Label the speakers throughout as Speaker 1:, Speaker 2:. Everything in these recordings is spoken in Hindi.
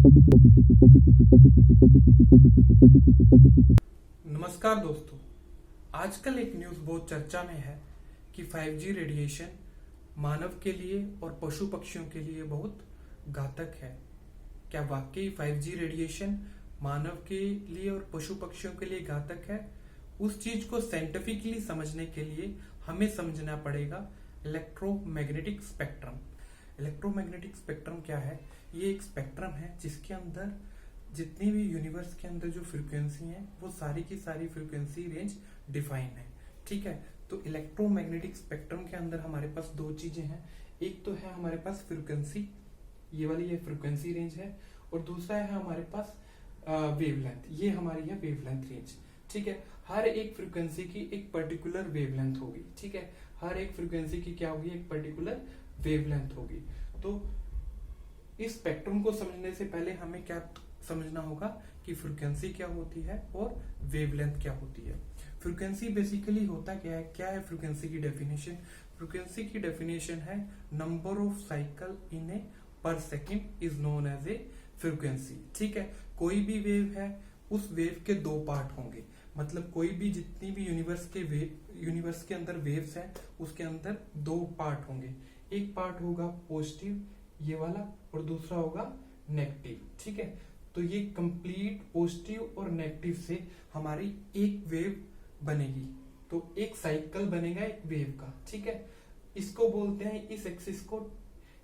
Speaker 1: नमस्कार दोस्तों, आजकल एक न्यूज़ बहुत चर्चा में है कि 5G रेडिएशन मानव के लिए और पशु पक्षियों के लिए बहुत घातक है। क्या वाकई 5G रेडिएशन मानव के लिए और पशु पक्षियों के लिए घातक है? उस चीज को साइंटिफिकली समझने के लिए हमें समझना पड़ेगा इलेक्ट्रोमैग्नेटिक स्पेक्ट्रम। इलेक्ट्रोमैग्नेटिक स्पेक्ट्रम क्या है? ये एक स्पेक्ट्रम है जिसके अंदर जितनी भी यूनिवर्स के अंदर जो फ्रीक्वेंसी है वो सारी की सारी फ्रीक्वेंसी रेंज डिफाइन है। ठीक है, तो इलेक्ट्रोमैग्नेटिक स्पेक्ट्रम के अंदर हमारे पास दो चीजें हैं। एक तो है हमारे पास फ्रीक्वेंसी, ये वाली ये फ्रीक्वेंसी रेंज है, और दूसरा है हमारे पास वेवलेंथ, ये हमारी है वेवलेंथ रेंज। ठीक है, हर एक फ्रीक्वेंसी की एक पर्टिकुलर वेवलेंथ होगी। ठीक है, हर एक फ्रीक्वेंसी की क्या होगी? एक पर्टिकुलर वेवलेंथ होगी। तो इस स्पेक्ट्रम को समझने से पहले हमें क्या समझना होगा कि फ्रीक्वेंसी क्या होती है और वेवलेंथ क्या होती है। फ्रीक्वेंसी बेसिकली होता क्या है फ्रीक्वेंसी की डेफिनेशन? फ्रीक्वेंसी की डेफिनेशन है number of cycle in a per second is known as a frequency. ठीक है, कोई भी वेव है उस वेव के दो पार्ट होंगे, मतलब कोई भी जितनी भी यूनिवर्स के अंदर वेव्स है उसके अंदर दो पार्ट होंगे। एक पार्ट होगा पॉजिटिव ये वाला और दूसरा होगा नेगेटिव। ठीक है, तो ये कंप्लीट पॉजिटिव और नेगेटिव से हमारी एक वेव बनेगी, तो एक साइकिल बनेगा एक वेव का। ठीक है, इसको बोलते हैं, इस एक्सिस को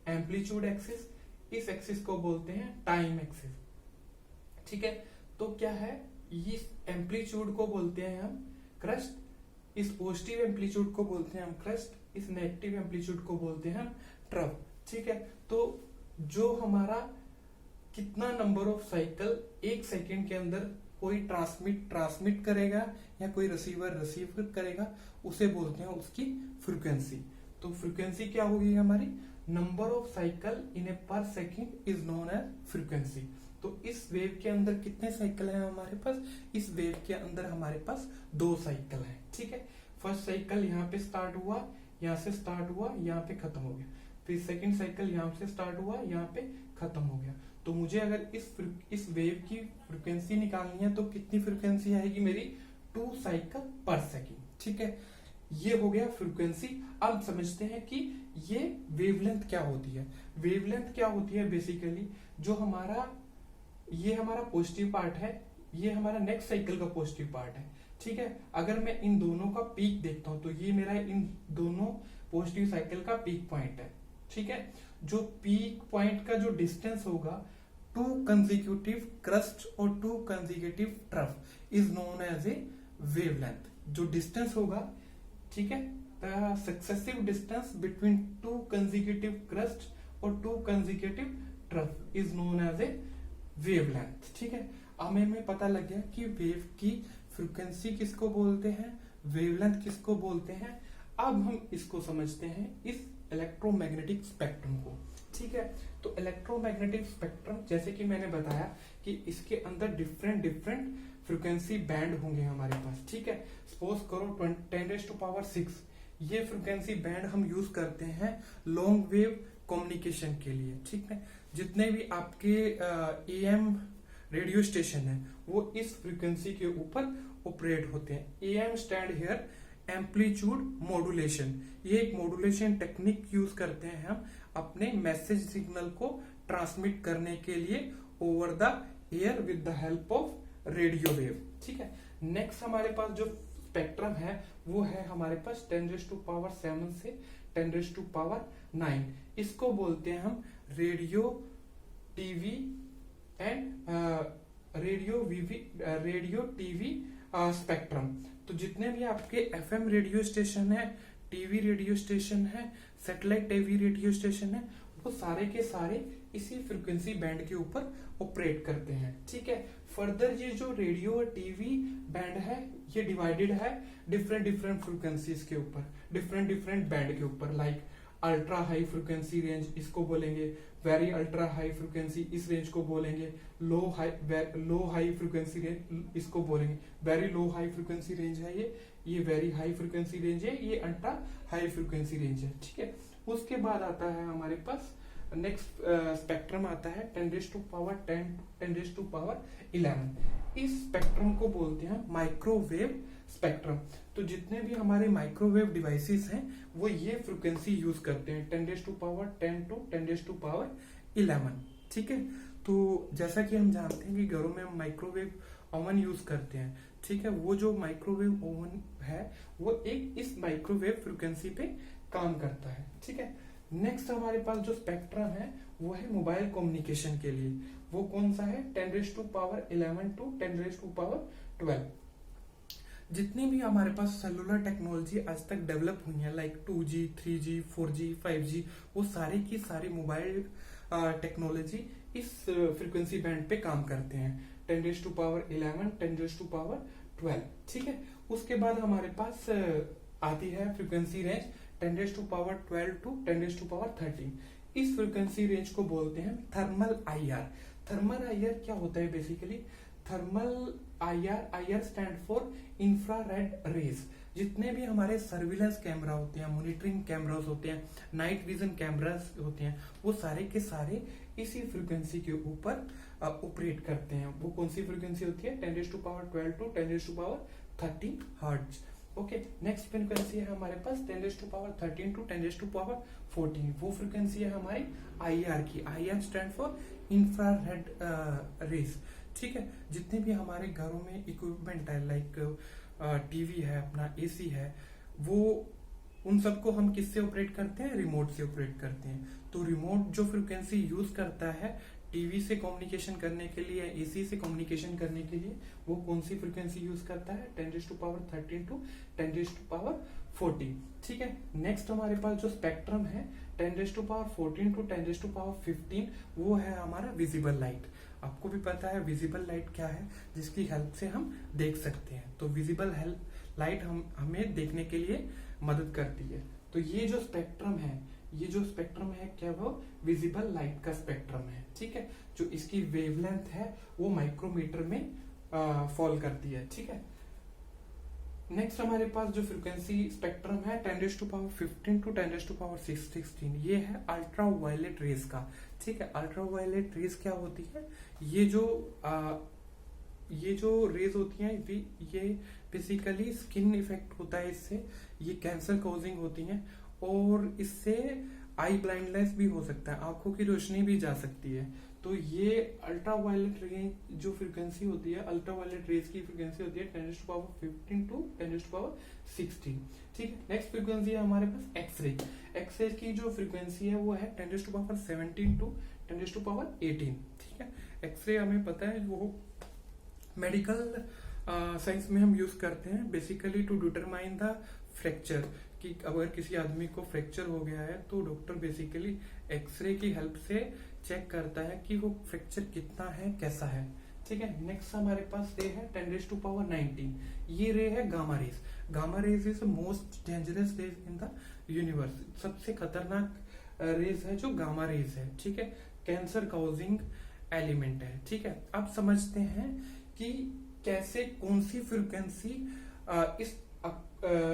Speaker 1: एम्पलीट्यूड एक्सिस, इस एक्सिस को बोलते हैं टाइम एक्सिस। ठीक है, तो क्या है, इस एम्पलीट्यूड को बोलते हैं हम क्रेस्ट, इस पॉजिटिव एम्पलीट्यूड को बोलते हैं हम क्रेस्ट, इस नेगेटिव एम्पलीट्यूड को बोलते हैं हम ट्रफ। ठीक है, तो जो हमारा कितना नंबर ऑफ साइकिल एक सेकेंड के अंदर कोई ट्रांसमिट करेगा या कोई रिसीव करेगा उसे बोलते हैं उसकी फ्रीक्वेंसी। तो फ्रीक्वेंसी क्या होगी हमारी? Number of cycle in a per second is known as frequency. तो इस वेव के अंदर कितने साइकिल हैं हमारे पास? इस वेव के अंदर हमारे पास दो साइकिल हैं। ठीक है, फर्स्ट साइकिल यहाँ पे स्टार्ट हुआ, यहाँ से स्टार्ट हुआ, यहाँ पे खत्म हो गया। फिर सेकेंड साइकिल यहाँ से स्टार्ट हुआ, यहाँ पे खत्म हो गया। तो मुझे अगर इस वेव की फ्रीक्वेंसी निकालनी है तो कितनी फ्रीक्वेंसी आएगी मेरी? 2 साइकिल पर सेकेंड। ठीक है, ये हो गया फ्रीक्वेंसी। अब समझते हैं कि ये वेवलेंथ क्या होती है। वेवलेंथ क्या होती है? बेसिकली जो ये हमारा पॉजिटिव पार्ट है, ये हमारा नेक्स्ट साइकिल का पॉजिटिव पार्ट है। ठीक है, अगर मैं इन दोनों का पीक देखता हूं तो ये मेरा इन दोनों पॉजिटिव साइकिल का पीक पॉइंट है। ठीक है, जो पीक पॉइंट का जो डिस्टेंस होगा 2 कंसेक्यूटिव क्रस्ट और 2 consecutive trough is known as a wavelength. जो डिस्टेंस होगा, ठीक है, the successive distance between 2 consecutive crest और 2 consecutive trough is known as a wavelength. ठीक है, अब हमें पता लग गया कि वेव की फ्रीक्वेंसी किसको बोलते हैं, वेवलेंथ किसको बोलते हैं। अब हम इसको समझते हैं इस इलेक्ट्रोमैग्नेटिक स्पेक्ट्रम को। ठीक है, तो इलेक्ट्रोमैग्नेटिक स्पेक्ट्रम जैसे कि मैंने बताया कि इसके अंदर डिफरेंट फ्रीक्वेंसी बैंड होंगे हमारे पास। ठीक है, सपोज करो 10⁻⁶ ये फ्रीक्वेंसी बैंड हम यूज करते हैं लॉन्ग वेव कम्युनिकेशन के लिए। ठीक है, जितने भी आपके AM रेडियो स्टेशन है वो इस फ्रीक्वेंसी के ऊपर ऑपरेट होते हैं। AM stand here amplitude modulation, ये एक मॉड्यूलेशन टेक्निक यूज करते हैं हम अपने मैसेज सिग्नल को ट्रांसमिट करने के लिए over the air with the help of radio wave. ठीक है, नेक्स्ट हमारे पास जो स्पेक्ट्रम है वो है हमारे पास 10⁻⁷ से 10⁻⁹ इसको बोलते हैं हम रेडियो टीवी स्पेक्ट्रम। तो जितने भी आपके FM रेडियो स्टेशन है, टीवी रेडियो स्टेशन है, सैटेलाइट टीवी रेडियो स्टेशन है, वो सारे के सारे इसी फ्रीक्वेंसी बैंड के ऊपर ऑपरेट करते हैं। ठीक है, फर्दर ये जो रेडियो और टीवी बैंड है ये डिवाइडेड है डिफरेंट फ्रीक्वेंसीज के ऊपर, डिफरेंट बैंड के ऊपर। Like ultra high frequency range इसको बोलेंगे, वेरी अल्ट्रा हाई फ्रीक्वेंसी इस रेंज को बोलेंगे, लो हाई फ्रीक्वेंसी रेंज इसको बोलेंगे। Very low high frequency range है ये वेरी हाई फ्रीक्वेंसी रेंज है, ये अल्ट्रा हाई फ्रीक्वेंसी रेंज है। ठीक है, उसके बाद आता है हमारे पास नेक्स्ट स्पेक्ट्रम आता है 10⁻10 10⁻11। इस स्पेक्ट्रम को बोलते हैं माइक्रोवेव स्पेक्ट्रम। तो जितने भी हमारे माइक्रोवेव डिवाइसेस हैं वो ये फ्रीक्वेंसी यूज करते हैं 10⁻10 to 10⁻11। ठीक है, तो जैसा कि हम जानते हैं कि घरों में हम माइक्रोवेव ओवन यूज करते हैं। ठीक है, वो जो माइक्रोवेव ओवन है वो एक इस माइक्रोवेव फ्रीक्वेंसी पे काम करता है। ठीक है, नेक्स्ट हमारे पास जो स्पेक्ट्रम है वो है मोबाइल कम्युनिकेशन के लिए। वो कौन सा है 10⁻11 to 10⁻12। जितनी भी हमारे पास सेलुलर टेक्नोलॉजी आज तक डेवलप हुई है like 2G 3G 4G 5G, वो सारी की सारी मोबाइल टेक्नोलॉजी इस फ्रीक्वेंसी बैंड पे काम करते हैं 10⁻11 10⁻12। ठीक है, उसके बाद हमारे पास आती है फ्रीक्वेंसी रेंज 10⁻12 to 10⁻13। इस फ्रीक्वेंसी रेंज को बोलते हैं थर्मल IR। थर्मल IR क्या होता है basically? Thermal IR stand for infrared rays. जितने भी हमारे सर्विलेंस कैमरा होते हैं, मॉनिटरिंग कैमरास होते हैं, नाइट विजन कैमरास होते हैं, वो सारे के सारे इसी फ्रीक्वेंसी के ऊपर ऑपरेट करते हैं। वो कौन सी फ्रीक्वेंसी होती है 10⁻12 to 10⁻13 hertz. Okay, next frequency है हमारे पास 10⁻13 to 10⁻14। वो फ्रीक्वेंसी है हमारी IR की। IR stand for infrared rays. ठीक है, जितने भी हमारे घरों में इक्विपमेंट है लाइक टीवी है, अपना AC है, वो उन सबको हम किससे ऑपरेट करते हैं? रिमोट से ऑपरेट करते हैं। तो रिमोट जो फ्रीक्वेंसी यूज करता है टीवी से कम्युनिकेशन करने के लिए, AC से कम्युनिकेशन करने के लिए, वो कौन सी फ्रीक्वेंसी यूज करता है 10⁻13 to 10⁻14। ठीक है, नेक्स्ट हमारे पास जो स्पेक्ट्रम है 10⁻14 to 10⁻15, वो है हमारा विजिबल लाइट। आपको भी पता है विजिबल लाइट क्या है, जिसकी हेल्प से हम देख सकते हैं। तो विजिबल लाइट हमें देखने के लिए मदद करती है। तो ये जो स्पेक्ट्रम है क्या वो विजिबल लाइट का स्पेक्ट्रम है। ठीक है, जो इसकी वेवलेंथ है वो माइक्रोमीटर में फॉल करती है। ठीक है, नेक्स्ट हमारे पास जो फ्रीक्वेंसी स्पेक्ट्रम है 10⁻15 to 10⁻16, ये है अल्ट्रा वायलेट रेज का। ठीक है, अल्ट्रा वायलेट रेज क्या होती है? ये जो रेज होती हैं ये बेसिकली स्किन इफेक्ट होता है इससे, ये कैंसर कॉजिंग होती हैं और इससे आई ब्लाइंडनेस भी हो सकता है, आंखों की रोशनी भी जा सकती है। तो ये अल्ट्रा वायलेट रेंज जो फ्रीक्वेंसी होती है, अल्ट्रा वायलेट रेज की फ्रीक्वेंसी होती है 10⁻15 to 10⁻16। ठीक है, नेक्स्ट फ्रीक्वेंसी है हमारे पास एक्सरे। एक्सरे की जो फ्रीक्वेंसी है वो है 10⁻17 to 10⁻18। ठीक है, एक्सरे हमें पता है वो मेडिकल साइंस में हम यूज करते हैं basically to determine the fracture, कि अगर किसी आदमी को फ्रैक्चर हो गया है तो डॉक्टर बेसिकली एक्सरे की हेल्प से चेक करता है कि वो फ्रैक्चर कितना है, कैसा है। ठीक है, नेक्स्ट हमारे पास रे है 10⁻19। ये रे है gamma rays. Gamma rays is most dangerous rays in the universe. सबसे खतरनाक रेज है जो गामा रेज है। ठीक है, कैंसर कॉजिंग एलिमेंट है। ठीक है, अब समझते हैं कि कैसे कौन सी फ्रीक्वेंसी इस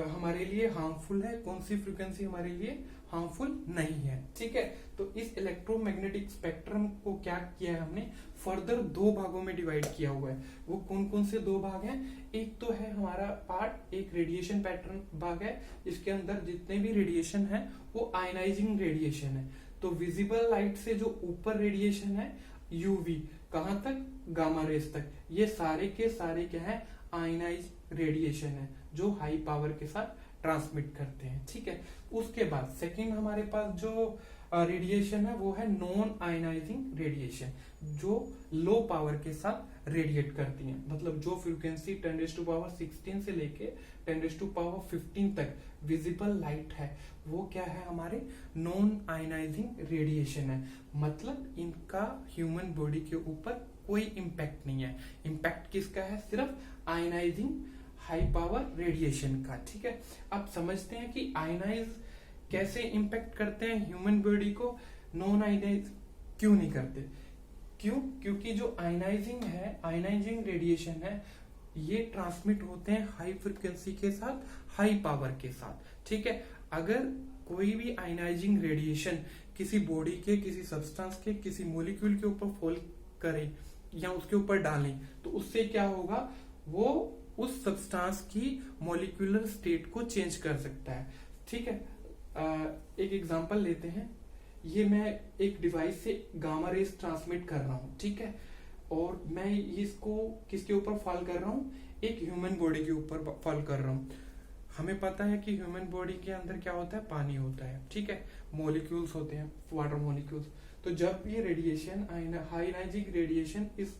Speaker 1: हमारे लिए हार्मफुल है, कौन सी फ्रीक्वेंसी हमारे लिए हार्मफुल नहीं है। ठीक है, तो इस इलेक्ट्रोमैग्नेटिक स्पेक्ट्रम को क्या किया है हमने, फर्दर दो भागों में डिवाइड किया हुआ है। वो कौन कौन से दो भाग हैं? एक तो है हमारा पार्ट, एक रेडिएशन पैटर्न भाग है, जिसके अंदर जितने भी रेडिएशन है वो आयनाइजिंग रेडिएशन है। तो विजिबल लाइट से जो ऊपर रेडिएशन है UV, कहां तक? गामा रेज तक। ये सारे के सारे क्या है? आयनाइज रेडिएशन है जो हाई पावर के साथ ट्रांसमिट करते हैं। ठीक है, उसके बाद सेकंड हमारे पास जो रेडिएशन है वो है नॉन आयनाइजिंग रेडिएशन, जो लो पावर के साथ रेडिएट करती है। मतलब जो फ्रीक्वेंसी 10⁻16 से लेके 10⁻15 तक विजिबल लाइट है वो क्या है? हमारे नॉन आयनाइजिंग रेडिएशन है। मतलब इनका ह्यूमन बॉडी के ऊपर कोई इम्पैक्ट नहीं है। इम्पैक्ट किसका है? सिर्फ आयनाइजिंग हाई पावर रेडिएशन का। ठीक है, अब समझते हैं कि आयनाइज कैसे इम्पैक्ट करते हैं ह्यूमन बॉडी को, नॉन आयनाइज क्यों नहीं करते? क्यों? क्योंकि जो आयनाइजिंग है, आयनाइजिंग रेडिएशन है, ये ट्रांसमिट होते हैं हाई फ्रिक्वेंसी के साथ, हाई पावर के साथ। ठीक है, अगर कोई भी आयनाइजिंग रेडिएशन किसी बॉडी के, किसी सब्सटेंस के, किसी मॉलिक्यूल के ऊपर फॉल करे या उसके ऊपर डालें तो उससे क्या होगा, वो उस सब्सटेंस की मॉलिक्यूलर स्टेट को चेंज कर सकता है। ठीक है, एक एग्जांपल लेते हैं। ये मैं एक डिवाइस से गामा रेस ट्रांसमिट कर रहा हूँ, ठीक है, और मैं इसको किसके ऊपर फॉल कर रहा हूँ, एक ह्यूमन बॉडी के ऊपर फॉल कर रहा हूँ। हमें पता है कि ह्यूमन बॉडी के अंदर क्या होता है, पानी होता है, ठीक है, मॉलिक्यूल्स होते हैं, वाटर मॉलिक्यूल्स। तो जब ये रेडिएशन, हाई एनर्जी रेडिएशन इस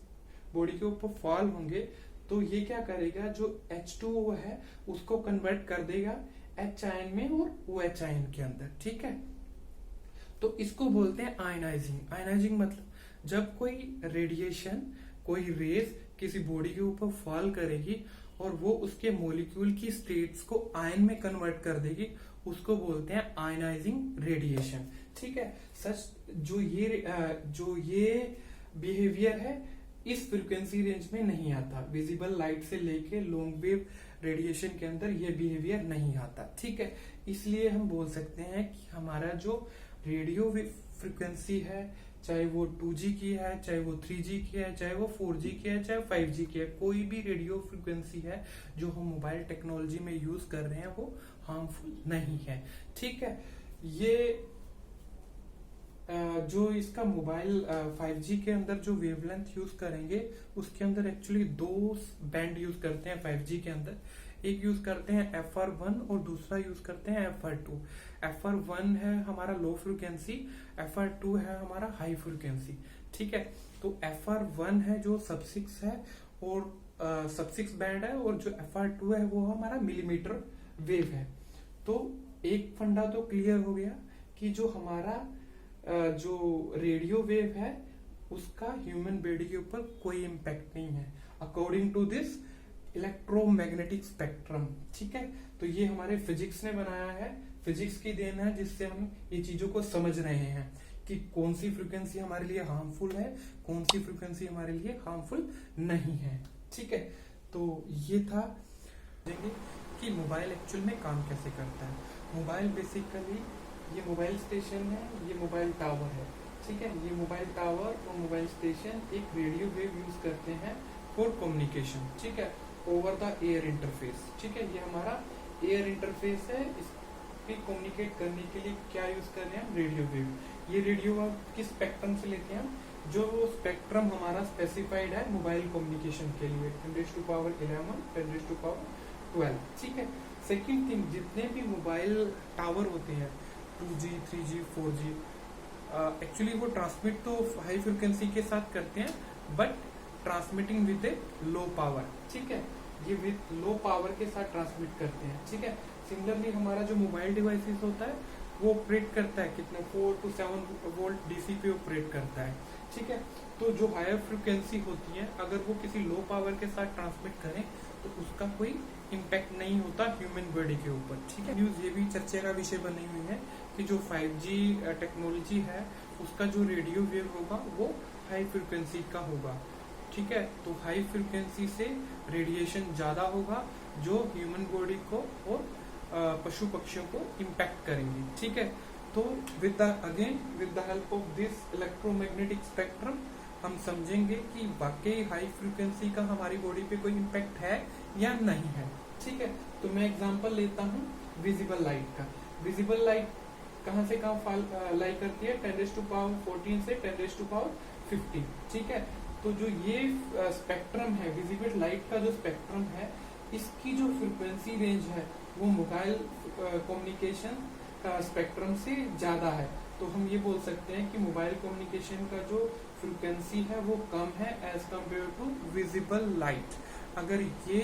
Speaker 1: बॉडी के ऊपर फॉल होंगे तो ये क्या करेगा, जो H2O है उसको कन्वर्ट कर देगा H आयन में और OH आयन के अंदर, ठीक है। तो इसको बोलते हैं आयनाइजिंग। आयनाइजिंग मतलब जब कोई रेडिएशन, कोई रेस किसी बॉडी के ऊपर फॉल करेगी और वो उसके मॉलिक्यूल की स्टेट्स को आयन में कन्वर्ट कर देगी, उसको बोलते हैं आयनाइजिंग रेडिएशन, ठीक है। सच जो ये बिहेवियर है इस फ्रीक्वेंसी रेंज में नहीं आता। विजिबल लाइट से लेके लॉन्ग वेव रेडिएशन के अंदर ये बिहेवियर नहीं आता, ठीक है। इसलिए हम बोल सकते हैं कि हमारा जो रेडियो फ्रीक्वेंसी है, चाहे वो 2G की है, चाहे वो 3G की है, चाहे वो 4G की है, चाहे 5G की है, कोई भी रेडियो फ्रीक्वेंसी है जो हम मोबाइल टेक्नोलॉजी में यूज कर रहे हैं वो हार्मफुल नहीं है, ठीक है। ये जो इसका मोबाइल 5G के अंदर जो वेवलेंथ यूज करेंगे उसके अंदर एक्चुअली दो बैंड यूज करते हैं 5G के अंदर। एक यूज करते हैं FR1 और दूसरा यूज करते हैं FR2। FR1 है हमारा लो फ्रिक्वेंसी, FR2 है हमारा हाई फ्रिक्वेंसी, ठीक है। तो FR1 है जो सब 6 है और सब 6 बैंड है, और जो FR2 है वो हमारा मिलीमीटर वेव है। तो एक फंडा तो क्लियर हो गया कि जो हमारा जो रेडियो वेव है उसका ह्यूमन बॉडी के ऊपर कोई इम्पैक्ट नहीं है according to this electromagnetic spectrum, ठीक है। तो ये हमारे फिजिक्स ने बनाया है, फिजिक्स की देन है जिससे हम ये चीजों को समझ रहे हैं कि कौन सी फ्रीक्वेंसी हमारे लिए हार्मफुल है, कौन सी फ्रीक्वेंसी हमारे लिए हार्मफुल नहीं है, ठीक है। तो ये था कि मोबाइल एक्चुअल में काम कैसे करता है। मोबाइल बेसिकली ये मोबाइल स्टेशन है, ये मोबाइल टावर है, ठीक है। ये मोबाइल टावर और मोबाइल स्टेशन एक रेडियो वेव यूज करते हैं फॉर कम्युनिकेशन, ठीक है, ओवर द एयर इंटरफेस, ठीक है। ये हमारा एयर इंटरफेस है, इसके कम्युनिकेट करने के लिए क्या यूज कर रहे हैं, रेडियो वेव। ये रेडियो वेव किस स्पेक्ट्रम से लेते हैं, जो स्पेक्ट्रम हमारा स्पेसिफाइड है मोबाइल कम्युनिकेशन के लिए 10⁻11 10⁻12, ठीक है। सेकंड थिंग, जितने भी मोबाइल टावर होते हैं 2G 3G 4G, एक्चुअली वो ट्रांसमिट तो हाई फ्रिक्वेंसी के साथ करते हैं but transmitting with A low power, ठीक है। ये विद लो पावर के साथ ट्रांसमिट करते हैं, ठीक है। सिमिलरली हमारा जो मोबाइल डिवाइसेस होता है वो ऑपरेट करता है कितने 4 to 7 वोल्ट डीसी पे ऑपरेट करता है, ठीक है। तो जो हायर फ्रिक्वेंसी होती है अगर वो किसी लो पावर के साथ ट्रांसमिट करें तो उसका कोई इम्पैक्ट नहीं होता ह्यूमन बॉडी के ऊपर, ठीक है। न्यूज ये भी चर्चा का विषय बनी हुई है कि जो 5G टेक्नोलॉजी है उसका जो रेडियो वेव होगा वो हाई फ्रिक्वेंसी का होगा, ठीक है। तो हाई फ्रिक्वेंसी से रेडिएशन ज्यादा होगा जो ह्यूमन बॉडी को और पशु पक्षियों को इम्पैक्ट करेंगे, ठीक है। तो with the help of this electromagnetic spectrum हम समझेंगे कि वाकई हाई फ्रिक्वेंसी का हमारी बॉडी पे कोई इम्पैक्ट है या नहीं है, ठीक है। तो मैं एग्जांपल लेता हूँ विजिबल लाइट का। विजिबल लाइट कहाँ से कहाँ लाई करती है, 10⁻14 से 10⁻50, ठीक है। तो जो ये स्पेक्ट्रम है, विजिबल लाइट का जो स्पेक्ट्रम है, इसकी जो फ्रिक्वेंसी रेंज है वो मोबाइल कम्युनिकेशन का स्पेक्ट्रम से ज्यादा है। तो हम ये बोल सकते हैं कि मोबाइल कम्युनिकेशन का जो फ्रिक्वेंसी है वो कम है as compare to visible light. अगर ये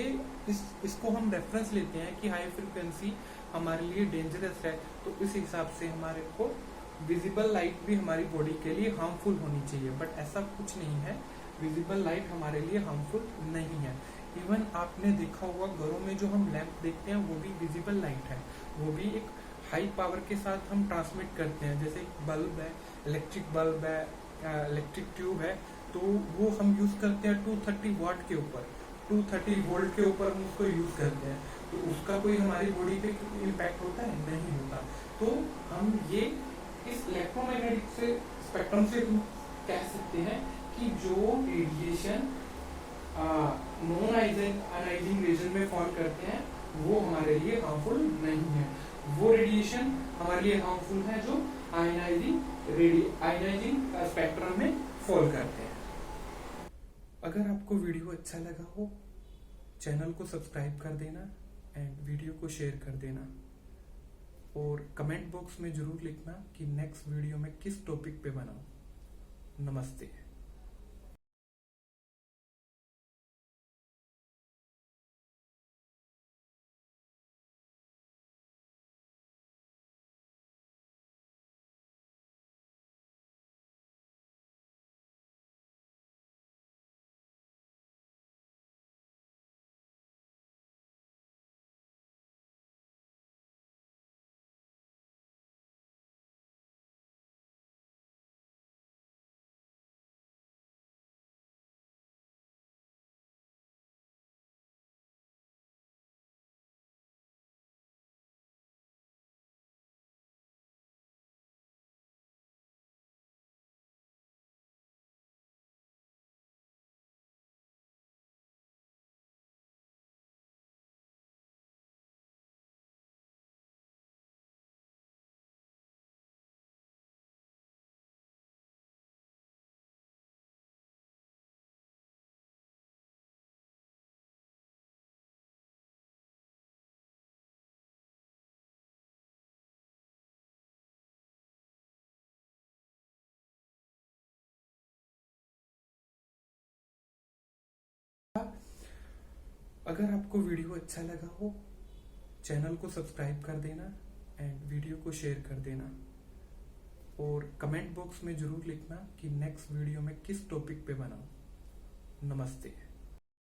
Speaker 1: इसको हम रेफरेंस लेते हैं कि हाई फ्रिक्वेंसी हमारे लिए डेंजरस है, तो इस हिसाब से हमारे को विजिबल लाइट भी हमारी बॉडी के लिए हार्मफुल होनी चाहिए, बट ऐसा कुछ नहीं है। विजिबल लाइट हमारे लिए हार्मफुल नहीं है। इवन आपने देखा होगा घरों में जो हम लैंप देखते हैं वो भी विजिबल लाइट है, वो भी एक हाई पावर के साथ हम ट्रांसमिट करते हैं। जैसे बल्ब है, इलेक्ट्रिक बल्ब है, इलेक्ट्रिक ट्यूब है, तो वो हम यूज करते हैं 230 वाट के ऊपर, 230 वोल्ट के ऊपर हम उसको यूज करते हैं। तो उसका कोई हमारी बॉडी पे इम्पैक्ट होता है, नहीं होता। तो हम ये इस इलेक्ट्रोमैग्नेटिक से स्पेक्ट्रम से हम कह सकते हैं कि जो रेडिएशन नॉन आयनाइजिंग रीजन में फॉल करते हैं वो हमारे लिए हार्मफुल नहीं है। वो रेडिएशन हमारे लिए हार्मफुल है जो आयनाइजिंग स्पेक्ट्रम में फॉल करते हैं। अगर आपको वीडियो अच्छा लगा हो, चैनल को सब्सक्राइब कर देना एंड वीडियो को शेयर कर देना, और कमेंट बॉक्स में जरूर लिखना कि नेक्स्ट वीडियो में किस टॉपिक पे बनाऊं। नमस्ते। अगर आपको वीडियो अच्छा लगा हो, चैनल को सब्सक्राइब कर देना एंड वीडियो को शेयर कर देना, और कमेंट बॉक्स में जरूर लिखना कि नेक्स्ट वीडियो में किस टॉपिक पे बनाऊं। नमस्ते।